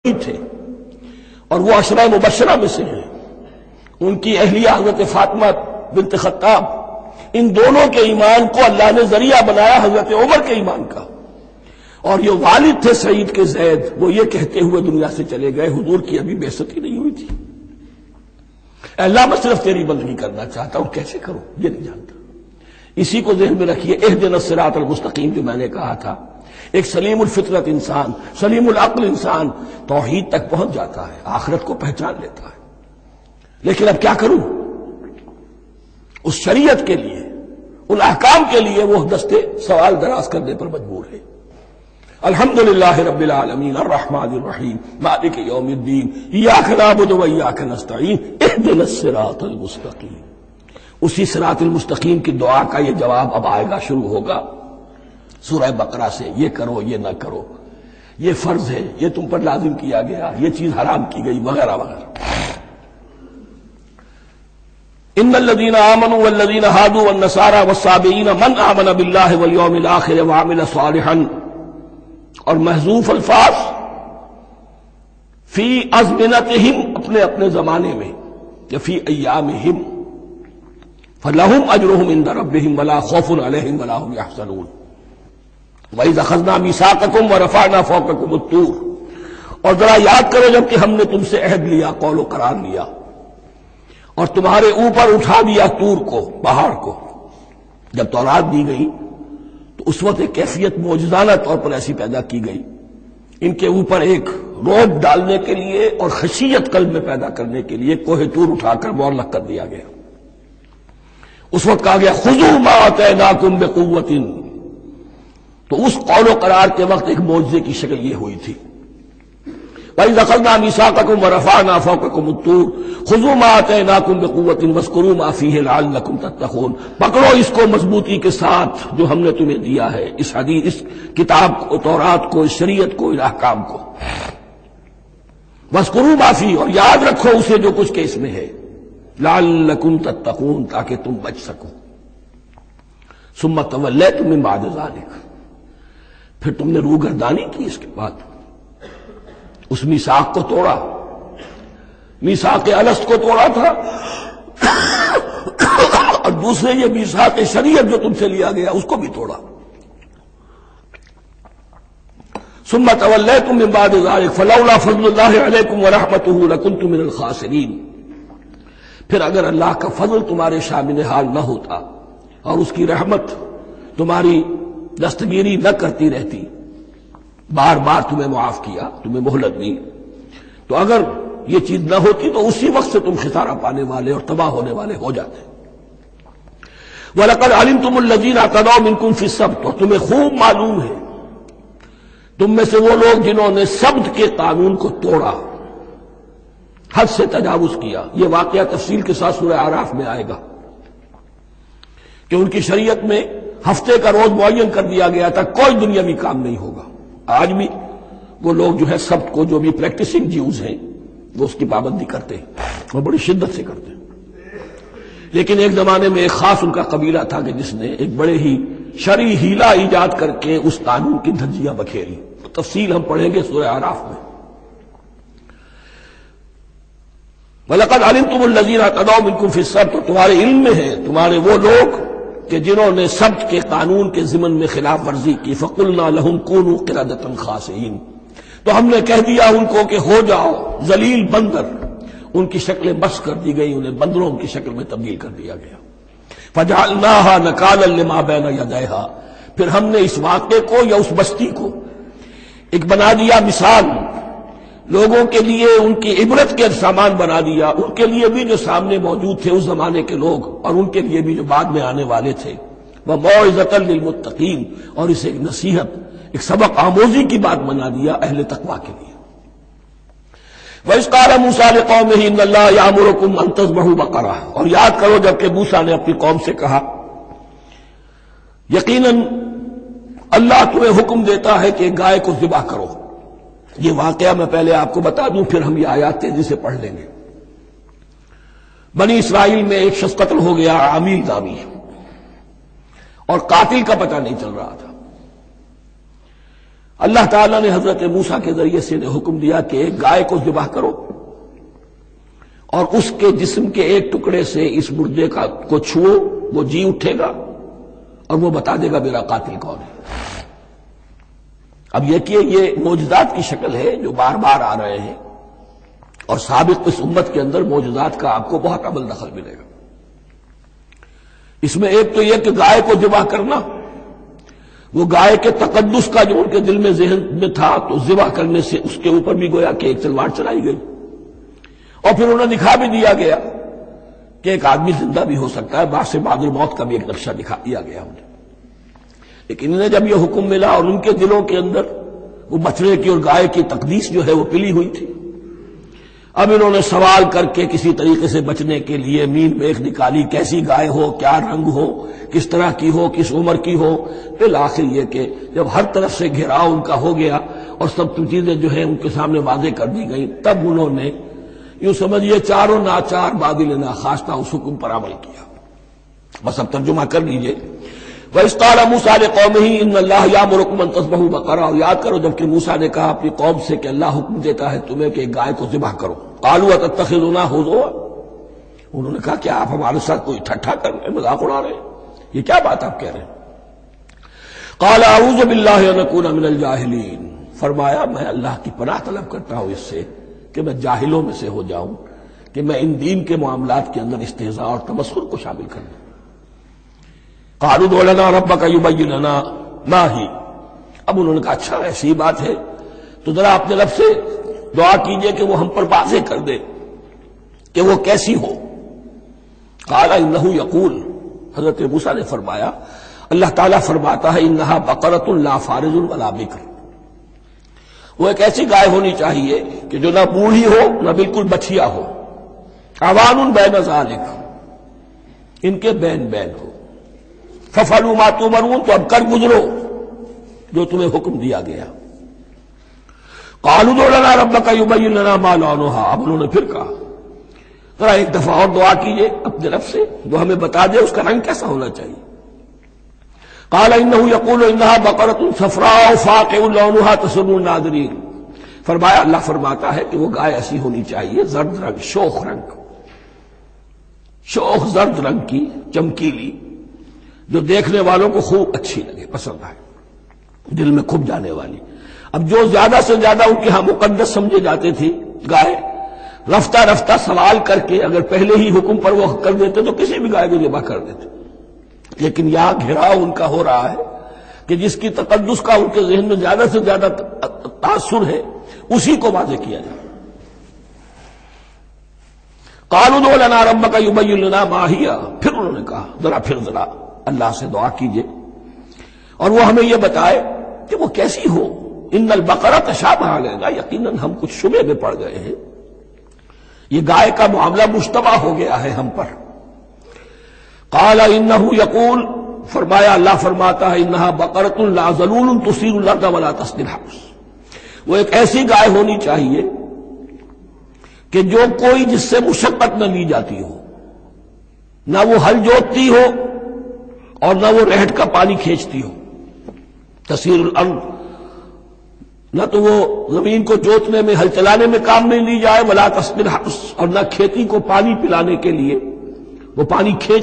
تھے اور وہ عشرہ مبشرہ میں سے ہیں. ان کی اہلیہ حضرت فاطمہ بنت خطاب، ان دونوں کے ایمان کو اللہ نے ذریعہ بنایا حضرت عمر کے ایمان کا. اور یہ والد تھے سعید کے زید، وہ یہ کہتے ہوئے دنیا سے چلے گئے حضور کی ابھی بعثت ہی نہیں ہوئی تھی. اے اللہ میں صرف تیری بندگی کرنا چاہتا ہوں، کیسے کروں یہ نہیں جانتا. اسی کو ذہن میں رکھیے، اہدنا الصراط المستقیم جو میں نے کہا تھا. ایک سلیم الفطرت انسان، سلیم العقل انسان توحید تک پہنچ جاتا ہے، آخرت کو پہچان لیتا ہے. لیکن اب کیا کروں؟ اس شریعت کے لیے، ان احکام کے لیے وہ دستے سوال دراز کرنے پر مجبور ہے. الحمدللہ رب العالمین الرحمن الرحیم مالک یوم الدین ایاک نعبد و ایاک نستعین اہدنا الصراط المستقیم. اسی صراط المستقیم کی دعا کا یہ جواب اب آئے گا، شروع ہوگا سورہ بقرہ سے. یہ کرو، یہ نہ کرو، یہ فرض ہے، یہ تم پر لازم کیا گیا، یہ چیز حرام کی گئی، وغیرہ وغیرہ. ان الذين آمنوا والذين هادوا والنصارى والصابئين من آمن بالله واليوم الآخر وعمل صالحا. اور محذوف الفاظ فی ازمنتہم، اپنے اپنے زمانے میں، یا فی ایامہم، فلہم اجرہم عند ربہم ولا خوف علیہم ولا هم يحزنون. وَإِذْ أَخَذْنَا مِيثَاقَكُمْ وَرَفَعْنَا فَوْقَكُمُ الطُّورَ. اور ذرا یاد کرو جب کہ ہم نے تم سے عہد لیا، قول و قرار لیا، اور تمہارے اوپر اٹھا دیا طور کو، پہاڑ کو. جب تورات دی گئی تو اس وقت ایک کیفیت معجزانہ طور پر ایسی پیدا کی گئی، ان کے اوپر ایک روب ڈالنے کے لیے اور خشیت قلب میں پیدا کرنے کے لیے کوہ طور اٹھا کر معلق کر دیا گیا. اس وقت کہا گیا خذوا ما آتیناکم بقوۃ. تو اس قول و قرار کے وقت ایک معجزے کی شکل یہ ہوئی تھی. وَإِذْ أَخَذْنَا مِيثَاقَكُمْ وَرَفَعْنَا فَوْقَكُمُ الطُّورَ خُذُوا مَا آتَيْنَاكُمْ بِقُوَّةٍ وَاذْكُرُوا مَا فِيهِ لَعَلَّكُمْ تَتَّقُونَ. پکڑو اس کو مضبوطی کے ساتھ جو ہم نے تمہیں دیا ہے، اس حدیث، اس کتاب کو، تورات کو، اس شریعت کو، ان احکام کو. وَاذْكُرُوا مَا فِيهِ، اور یاد رکھو اسے جو کچھ کہ اس میں ہے، لَعَلَّكُمْ تَتَّقُونَ، تاکہ تم بچ سکو. ثُمَّ تَوَلَّيْتُم مِّن بَعْدِ ذَلِكَ، پھر تم نے روگردانی کی اس کے بعد. اس میثاق کو توڑا، میثاق الست کو توڑا تھا، اور دوسرے یہ میثاق شریعت جو تم سے لیا گیا اس کو بھی توڑا. ثم تولیتم من بعد ذلک فلولا فضل اللہ علیکم ورحمتہ لکنتم من الخاسرین. پھر اگر اللہ کا فضل تمہارے شامل حال نہ ہوتا اور اس کی رحمت تمہاری دستگیری نہ کرتی رہتی، بار بار تمہیں معاف کیا، تمہیں مہلت دی، تو اگر یہ چیز نہ ہوتی تو اسی وقت سے تم خسارہ پانے والے اور تباہ ہونے والے ہو جاتے. وَلَقَدْ عَلِمْتُمُ الَّذِينَ اعْتَدَوْا مِنْكُمْ فِي السَّبْتِ، اور تمہیں خوب معلوم ہے تم میں سے وہ لوگ جنہوں نے سبت کے قانون کو توڑا، حد سے تجاوز کیا. یہ واقعہ تفصیل کے ساتھ سورہ اعراف میں آئے گا کہ ان کی شریعت میں ہفتے کا روز معین کر دیا گیا تھا، کوئی دنیاوی کام نہیں ہوگا. آج بھی وہ لوگ جو ہے سبت کو، جو بھی پریکٹسنگ جیوز ہیں، وہ اس کی پابندی کرتے ہیں، وہ بڑی شدت سے کرتے ہیں. لیکن ایک زمانے میں ایک خاص ان کا قبیلہ تھا کہ جس نے ایک بڑے ہی شرعی ہیلہ ایجاد کر کے اس قانون کی دھجیاں بکھیری. تفصیل ہم پڑھیں گے سورہ اعراف میں. وَلَقَدْ عَلِمْتُمُ الَّذِينَ اعْتَدَوْا مِنْكُمْ فِي السَّبْتِ، تمہارے علم میں ہے تمہارے وہ لوگ کہ جنہوں نے سبت کے قانون کے ضمن میں خلاف ورزی کی. فَقُلْنَا لَهُمْ كُونُوا قِرَدَةً خَاسِئِينَ، تو ہم نے کہہ دیا ان کو کہ ہو جاؤ ذلیل بندر. ان کی شکلیں بس کر دی گئی، انہیں بندروں کی شکل میں تبدیل کر دیا گیا. فَجَعَلْنَاهَا نَكَالًا لِمَا بَيْنَ يَدَيْهَا، پھر ہم نے اس واقعے کو یا اس بستی کو ایک بنا دیا مثال، لوگوں کے لیے ان کی عبرت کے سامان بنا دیا، ان کے لیے بھی جو سامنے موجود تھے اس زمانے کے لوگ، اور ان کے لیے بھی جو بعد میں آنے والے تھے. وَمَوْعِظَةً لِّلْمُتَّقِينَ، اور اسے ایک نصیحت، ایک سبق آموزی کی بات بنا دیا اہل تقویٰ کے لیے. وَإِذْ قَالَ مُوسَىٰ لِقَوْمِهِ إِنَّ اللَّهَ يَأْمُرُكُمْ أَن تَذْبَحُوا بَقَرَةً، اور یاد کرو جب کہ موسیٰ نے اپنی قوم سے کہا یقیناً اللہ تمہیں حکم دیتا ہے کہ گائے کو ذبح کرو. یہ واقعہ میں پہلے آپ کو بتا دوں، پھر ہم یہ آیات تیزی سے پڑھ لیں گے. بنی اسرائیل میں ایک شخص قتل ہو گیا، عامیل نامی، اور قاتل کا پتہ نہیں چل رہا تھا. اللہ تعالیٰ نے حضرت موسیٰ کے ذریعے سے حکم دیا کہ ایک گائے کو ذبح کرو اور اس کے جسم کے ایک ٹکڑے سے اس مردے کو چھوؤ، وہ جی اٹھے گا اور وہ بتا دے گا میرا قاتل کون ہے۔ اب یہ کہ یہ معجزات کی شکل ہے جو بار بار آ رہے ہیں، اور سابق اس امت کے اندر معجزات کا آپ کو بہت عمل دخل ملے گا۔ اس میں ایک تو یہ کہ گائے کو ذبح کرنا، وہ گائے کے تقدس کا جو ان کے دل میں ذہن میں تھا، تو ذبح کرنے سے اس کے اوپر بھی گویا کہ ایک تلوار چلائی گئی، اور پھر انہیں دکھا بھی دیا گیا کہ ایک آدمی زندہ بھی ہو سکتا ہے، بعد سے بعد الموت کا بھی ایک نقشہ دکھا دیا گیا انہیں۔ لیکن انہیں جب یہ حکم ملا اور ان کے دلوں کے اندر وہ بچڑے کی اور گائے کی تقدیس جو ہے وہ پلی ہوئی تھی، اب انہوں نے سوال کر کے کسی طریقے سے بچنے کے لیے مین میخ نکالی، کیسی گائے ہو، کیا رنگ ہو، کس طرح کی ہو، کس عمر کی ہو۔ بالآخر یہ کہ جب ہر طرف سے گھیراؤ ان کا ہو گیا اور سب چیزیں جو ہیں ان کے سامنے واضح کر دی گئیں، تب انہوں نے یوں سمجھیے چاروں ناچار بادل ناخواستہ اس حکم پر عمل کیا۔ بس اب ترجمہ کر لیجئے۔ وَإِذْ قَالَ مُوسَىٰ لِقَوْمِهِ إِنَّ اللَّهَ يَأْمُرُكُمْ أَن تَذْبَحُوا بَقَرَةً، اور یاد کرو جبکہ موسیٰ نے کہا اپنی قوم سے کہ اللہ حکم دیتا ہے تمہیں کہ ایک گائے کو ذبح کرو۔ قَالُوا أَتَتَّخِذُنَا هُزُوًا، انہوں نے کہا کہ آپ ہمارے ساتھ کوئی ٹھٹھا کر رہے ہیں، مذاق اڑا رہے ہیں، یہ کیا بات آپ کہہ رہے ہیں؟ قَالَ أَعُوذُ بِاللَّهِ أَنْ أَكُونَ مِنَ الْجَاهِلِينَ، فرمایا میں اللہ کی پناہ طلب کرتا ہوں اس سے کہ میں جاہلوں میں سے ہو جاؤں، کہ میں ان دین کے معاملات کے اندر استہزاء اور تمسخر کو شامل کر دوں۔ قالوا ادع لنا ربك يبين لنا ما هي، اب انہوں نے کہا اچھا ایسی بات ہے تو ذرا اپنے رب سے دعا کیجئے کہ وہ ہم پر واضح کر دے کہ وہ کیسی ہو۔ قال انه يقول، حضرت موسیٰ نے فرمایا اللہ تعالیٰ فرماتا ہے انها بقرة لا فارض ولا بکر، وہ ایک ایسی گائے ہونی چاہیے کہ جو نہ بوڑھی ہو نہ بالکل بچھیا ہو، عوان بین ذالک، ان کے بین بین ہو۔ فَفَعَلُوا مَا تُؤْمَرُونَ، تو اب کر گزرو جو تمہیں حکم دیا گیا۔ قَالُوا ادْعُ لَنَا رَبَّكَ يُبَيِّن لَنَا مَا لَوْنُهَا، اب انہوں نے پھر کہا ذرا ایک دفعہ اور دعا کیجئے اپنے رب سے جو ہمیں بتا دے اس کا رنگ کیسا ہونا چاہیے۔ قَالَ إِنَّهُ يَقُولُ إِنَّهَا بَقَرَةٌ صَفْرَاءُ فَاقِعٌ لَوْنُهَا تَسُرُّ النَّاظِرِينَ، فرمایا اللہ فرماتا ہے کہ وہ گائے ایسی ہونی چاہیے زرد رنگ، شوخ رنگ، شوخ زرد رنگ کی، چمکیلی، جو دیکھنے والوں کو خوب اچھی لگے، پسند آئے، دل میں کھپ جانے والی۔ اب جو زیادہ سے زیادہ ان کے ہاں مقدس سمجھے جاتے تھی گائے، رفتہ رفتہ سوال کر کے اگر پہلے ہی حکم پر وہ کر دیتے تو کسی بھی گائے کو ذبح کر دیتے، لیکن یہاں گھیراؤ ان کا ہو رہا ہے کہ جس کی تقدس کا ان کے ذہن میں زیادہ سے زیادہ تاثر ہے اسی کو واضح کیا جائے۔ قالوا ادع لنا ربك يبين لنا ما هي، پھر انہوں نے کہا ذرا اللہ سے دعا کیجئے اور وہ ہمیں یہ بتائے کہ وہ کیسی ہو۔ ان البقرہ تشابہ علینا، یقیناً ہم کچھ شبہ میں پڑ گئے ہیں، یہ گائے کا معاملہ مشتبہ ہو گیا ہے ہم پر۔ قال انه يقول، فرمایا اللہ فرماتا ہے انها بقرۃ لا ذلول تثير الارض ولا تسقي الحرث، وہ ایک ایسی گائے ہونی چاہیے کہ جو کوئی جس سے مشقت نہ لی جاتی ہو، نہ وہ ہل جوتتی ہو اور نہ وہ رہٹ کا پانی کھینچتی ہو۔ تسیر الارض، نہ تو وہ زمین کو جوتنے میں ہل چلانے میں کام نہیں لی جائے، ولا تسقي الحرث، اور نہ کھیتی کو پانی پلانے کے لیے وہ پانی کھینچ